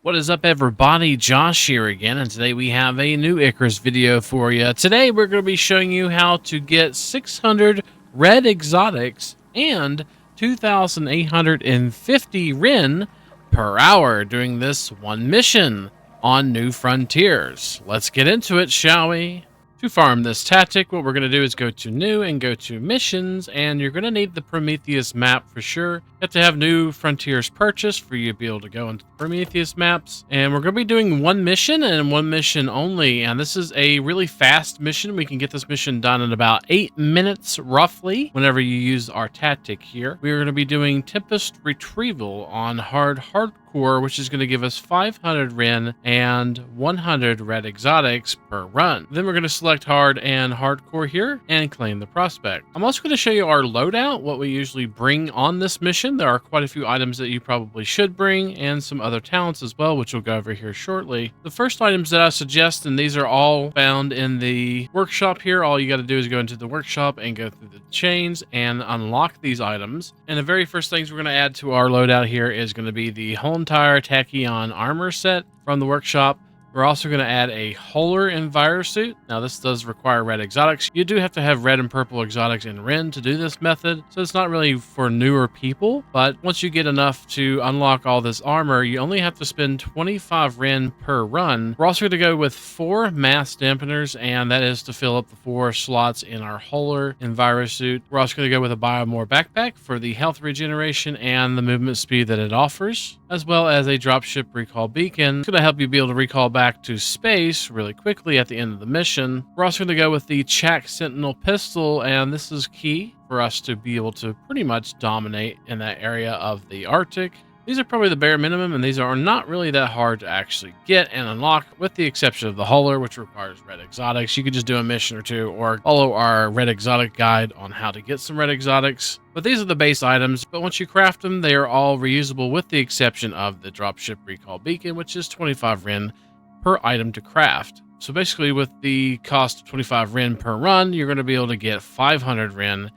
What is up, everybody? Josh here again, and today we have a new Icarus video for you. Today we're going to be showing you how to get 600 red exotics and 2,850 Ren per hour doing this one mission on New Frontiers. Let's get into it, shall we? To farm this tactic, what we're going to do is go to New and go to Missions, and you're going to need the Prometheus map for sure. You have to have New Frontiers purchased for you to be able to go into the Prometheus maps. And we're going to be doing one mission and one mission only, and this is a really fast mission. We can get this mission done in about 8 minutes roughly whenever you use our tactic here. We're going to be doing Tempest Retrieval on hardcore, which is going to give us 500 Ren and 100 red exotics per run. Then we're going to select hard and hardcore here and claim the prospect. I'm also going to show you our loadout, what we usually bring on this mission. There are quite a few items that you probably should bring and some other talents as well, which we'll go over here shortly. The first items that I suggest, and these are all found in the workshop here, all you got to do is go into the workshop and go through the chains and unlock these items. And the very first things we're going to add to our loadout here is going to be the whole entire Tachyon armor set from the workshop. We're also going to add a Holer Envirosuit. Now, this does require red exotics. You do have to have red and purple exotics in Ren to do this method, so it's not really for newer people. But once you get enough to unlock all this armor, you only have to spend 25 Ren per run. We're also going to go with 4 mass dampeners, and that is to fill up the 4 slots in our Holer Envirosuit. We're also going to go with a Biomore backpack for the health regeneration and the movement speed that it offers, as well as a dropship recall beacon. It's going to help you be able to recall back to space really quickly at the end of the mission. We're also going to go with the Chak Sentinel pistol, and this is key for us to be able to pretty much dominate in that area of the Arctic. These are probably the bare minimum, and these are not really that hard to actually get and unlock, with the exception of the Holer, which requires red exotics. You could just do a mission or two, or follow our red exotic guide on how to get some red exotics. But these are the base items, but once you craft them, they are all reusable, with the exception of the dropship recall beacon, which is 25 Ren per item to craft. So basically, with the cost of 25 Ren per run, you're going to be able to get 500 Ren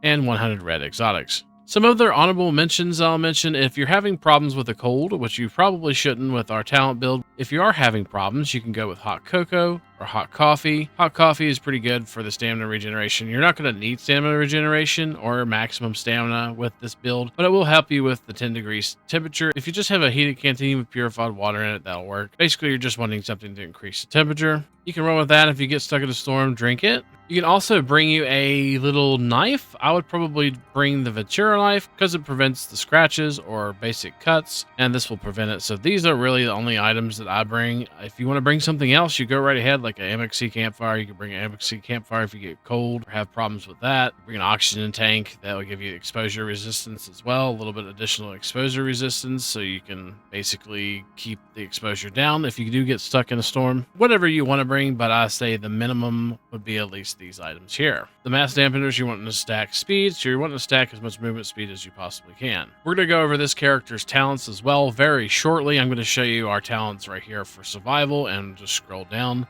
and 100 red exotics. Some other honorable mentions I'll mention: if you're having problems with a cold, which you probably shouldn't with our talent build, if you are having problems, you can go with hot cocoa or hot coffee. Hot coffee is pretty good for the stamina regeneration. You're not going to need stamina regeneration or maximum stamina with this build, but it will help you with the 10 degrees temperature. If you just have a heated canteen with purified water in it, that'll work. Basically, you're just wanting something to increase the temperature. You can run with that. If you get stuck in a storm, drink it. You can also bring you a little knife. I would probably bring the Ventura knife because it prevents the scratches or basic cuts, and this will prevent it. So these are really the only items that I bring. If you want to bring something else, you go right ahead, like an MXC campfire. You can bring an MXC campfire if you get cold or have problems with that. Bring an oxygen tank. That will give you exposure resistance as well, a little bit additional exposure resistance, so you can basically keep the exposure down if you do get stuck in a storm. Whatever you want to bring, but I say the minimum would be at least these items here. The mass dampeners, you want to stack speed, so you're wanting to stack as much movement speed as you possibly can. We're going to go over this character's talents as well very shortly. I'm going to show you our talents right here for survival, and just scroll down.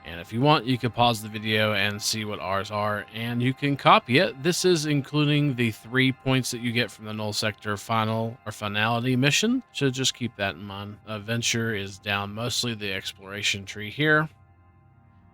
And if you want, you can pause the video and see what ours are, and you can copy it. This is including the 3 points that you get from the Null Sector final or finality mission, so just keep that in mind. Adventure is down mostly the exploration tree here.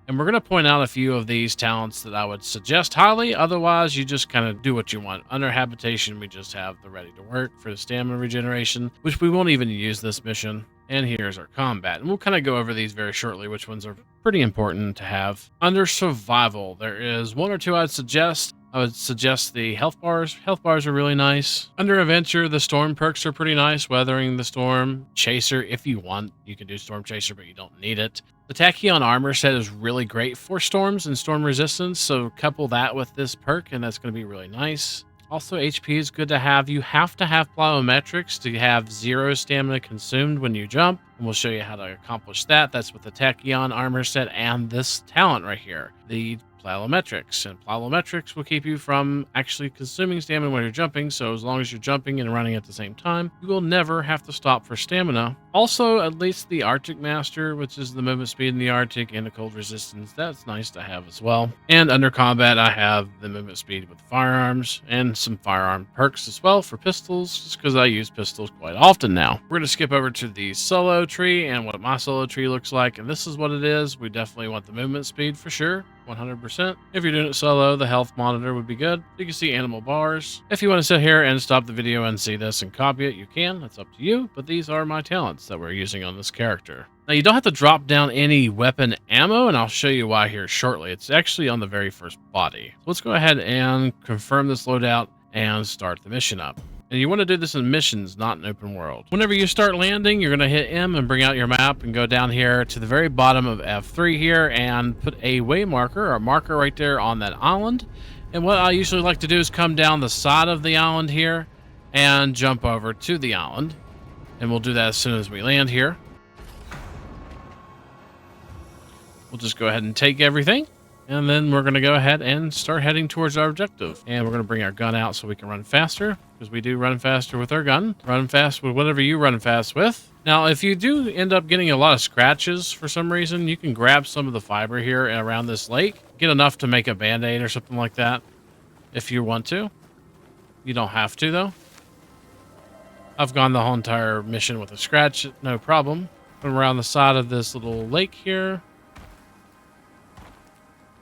And we're going to point out a few of these talents that I would suggest highly. Otherwise, you just kind of do what you want. Under habitation, we just have the ready to work for the stamina regeneration, which we won't even use this mission. And here's our combat. And we'll kind of go over these very shortly, which ones are pretty important to have. Under survival, there is 1 or 2 I'd suggest. I would suggest the health bars. Health bars are really nice. Under adventure, the storm perks are pretty nice. Weathering the storm. Chaser, if you want, you can do storm chaser, but you don't need it. The Tachyon armor set is really great for storms and storm resistance, so couple that with this perk, and that's going to be really nice. Also, HP is good to have. You have to have plyometrics to have 0 stamina consumed when you jump, and we'll show you how to accomplish that. That's with the Tachyon armor set and this talent right here. The plyometrics, and plyometrics will keep you from actually consuming stamina when you're jumping. So as long as you're jumping and running at the same time, you will never have to stop for stamina. Also, at least the Arctic Master, which is the movement speed in the Arctic and the cold resistance, that's nice to have as well. And under combat, I have the movement speed with firearms and some firearm perks as well for pistols, just because I use pistols quite often now. We're going to skip over to the solo tree and what my solo tree looks like, and this is what it is. We definitely want the movement speed for sure, 100%. If you're doing it solo, the health monitor would be good. You can see animal bars. If you want to sit here and stop the video and see this and copy it, you can. That's up to you, but these are my talents that we're using on this character. Now, you don't have to drop down any weapon ammo, and I'll show you why here shortly. It's actually on the very first body. So let's go ahead and confirm this loadout and start the mission up. And you want to do this in missions, not in open world. Whenever you start landing, you're going to hit M and bring out your map and go down here to the very bottom of F3 here and put a way marker or marker right there on that island. And what I usually like to do is come down the side of the island here and jump over to the island. And we'll do that as soon as we land here. We'll just go ahead and take everything. And then we're going to go ahead and start heading towards our objective. And we're going to bring our gun out so we can run faster, because we do run faster with our gun. Run fast with whatever you run fast with. Now, if you do end up getting a lot of scratches for some reason, you can grab some of the fiber here around this lake. Get enough to make a band-aid or something like that if you want to. You don't have to, though. I've gone the whole entire mission with a scratch, no problem. I'm around the side of this little lake here.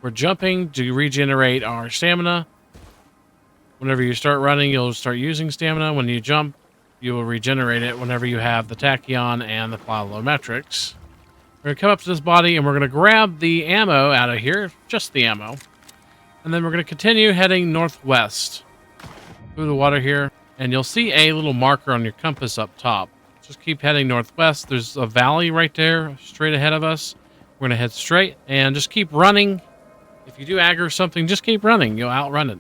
We're jumping to regenerate our stamina. Whenever you start running, you'll start using stamina. When you jump, you will regenerate it whenever you have the tachyon and the plyometrics. We're going to come up to this body, and we're going to grab the ammo out of here, just the ammo. And then we're going to continue heading northwest through the water here. And you'll see a little marker on your compass up top. Just keep heading northwest. There's a valley right there, straight ahead of us. We're going to head straight and just keep running. If you do aggro something, just keep running. You'll outrun it.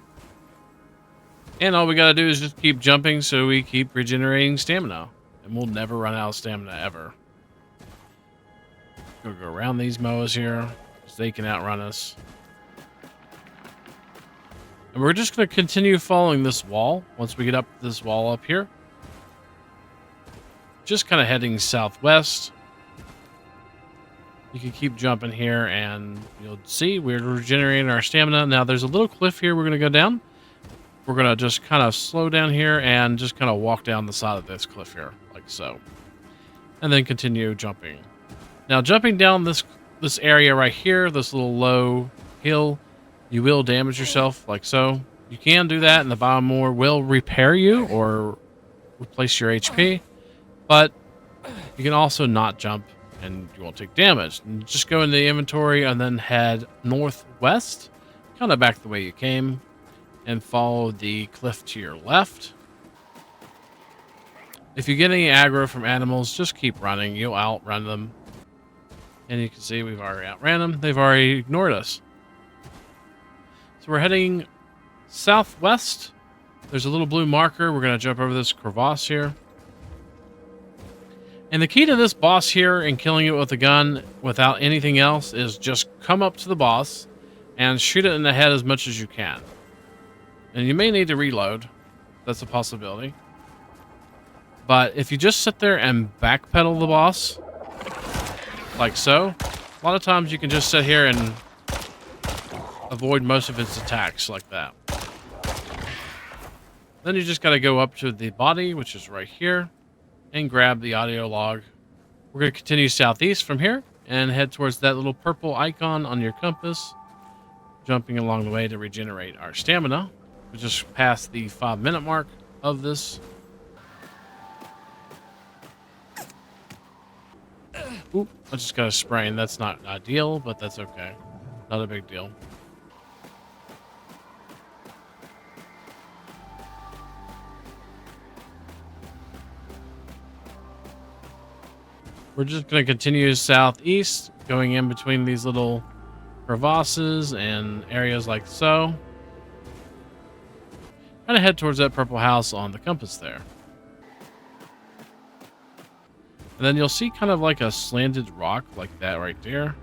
And all we got to do is just keep jumping so we keep regenerating stamina. And we'll never run out of stamina ever. We'll go around these moas here, because they can outrun us. And we're just going to continue following this wall once we get up this wall up here. Just kind of heading southwest. You can keep jumping here and you'll see we're regenerating our stamina. Now there's a little cliff here we're going to go down. We're going to just kind of slow down here and just kind of walk down the side of this cliff here, like so. And then continue jumping. Now jumping down this area right here, this little low hill, you will damage yourself like so. You can do that and the biomore will repair you or replace your HP. But you can also not jump and you won't take damage. And just go into the inventory and then head northwest, kind of back the way you came, and follow the cliff to your left. If you get any aggro from animals, just keep running. You'll outrun them. And you can see we've already outran them. They've already ignored us. So we're heading southwest. There's a little blue marker. We're going to jump over this crevasse here. And the key to this boss here and killing it with a gun without anything else is just come up to the boss and shoot it in the head as much as you can. And you may need to reload. That's a possibility. But if you just sit there and backpedal the boss, like so, a lot of times you can just sit here and avoid most of its attacks like that. Then you just got to go up to the body, which is right here, and grab the audio log. We're going to continue southeast from here and head towards that little purple icon on your compass, jumping along the way to regenerate our stamina. We just passed the 5-minute mark of this. Oop, I just got a sprain. That's not ideal, but that's okay. Not a big deal. We're just going to continue southeast, going in between these little crevasses and areas like so. Kind of head towards that purple house on the compass there. And then you'll see kind of like a slanted rock like that right there.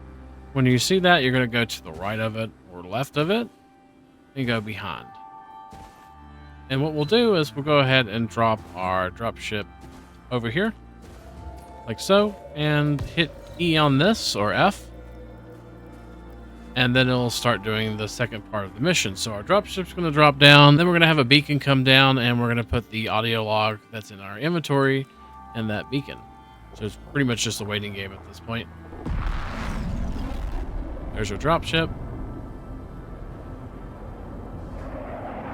When you see that, you're going to go to the right of it or left of it and go behind. And what we'll do is we'll go ahead and drop our dropship over here, like so, and hit E on this, or F, and then it'll start doing the second part of the mission. So our dropship's going to drop down, then we're going to have a beacon come down, and we're going to put the audio log that's in our inventory in that beacon. So it's pretty much just a waiting game at this point. There's our dropship.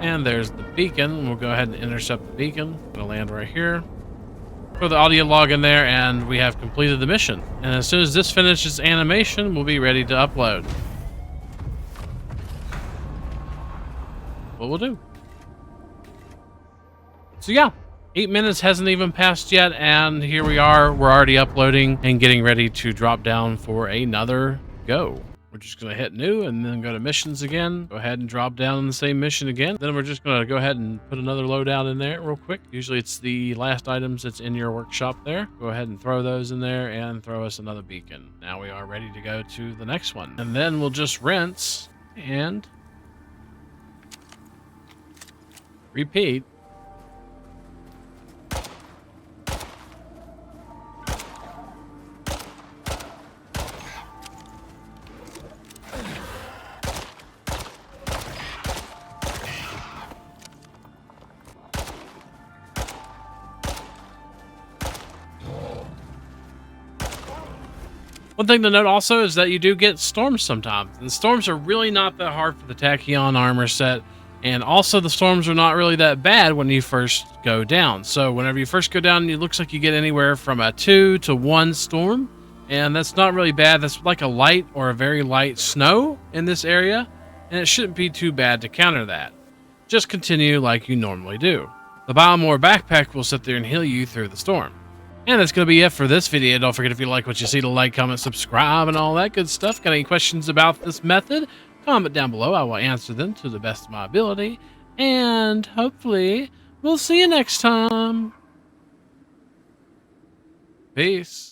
And there's the beacon. We'll go ahead and intercept the beacon. It'll land right here. Throw the audio log in there, and we have completed the mission. And as soon as this finishes animation, we'll be ready to upload. What we'll do. So yeah, 8 minutes hasn't even passed yet, and here we are. We're already uploading and getting ready to drop down for another go. We're just going to hit new and then go to missions again. Go ahead and drop down on the same mission again. Then we're just going to go ahead and put another loadout in there real quick. Usually it's the last items that's in your workshop there. Go ahead and throw those in there and throw us another beacon. Now we are ready to go to the next one. And then we'll just rinse and repeat. One thing to note also is that you do get storms sometimes, and storms are really not that hard for the Tachyon armor set, and also the storms are not really that bad when you first go down. So whenever you first go down, it looks like you get anywhere from a 2 to 1 storm, and that's not really bad. That's like a light or a very light snow in this area, and it shouldn't be too bad to counter that. Just continue like you normally do. The Biomore backpack will sit there and heal you through the storm. And that's going to be it for this video. Don't forget, if you like what you see, to like, comment, subscribe, and all that good stuff. Got any questions about this method? Comment down below. I will answer them to the best of my ability. And hopefully, we'll see you next time. Peace.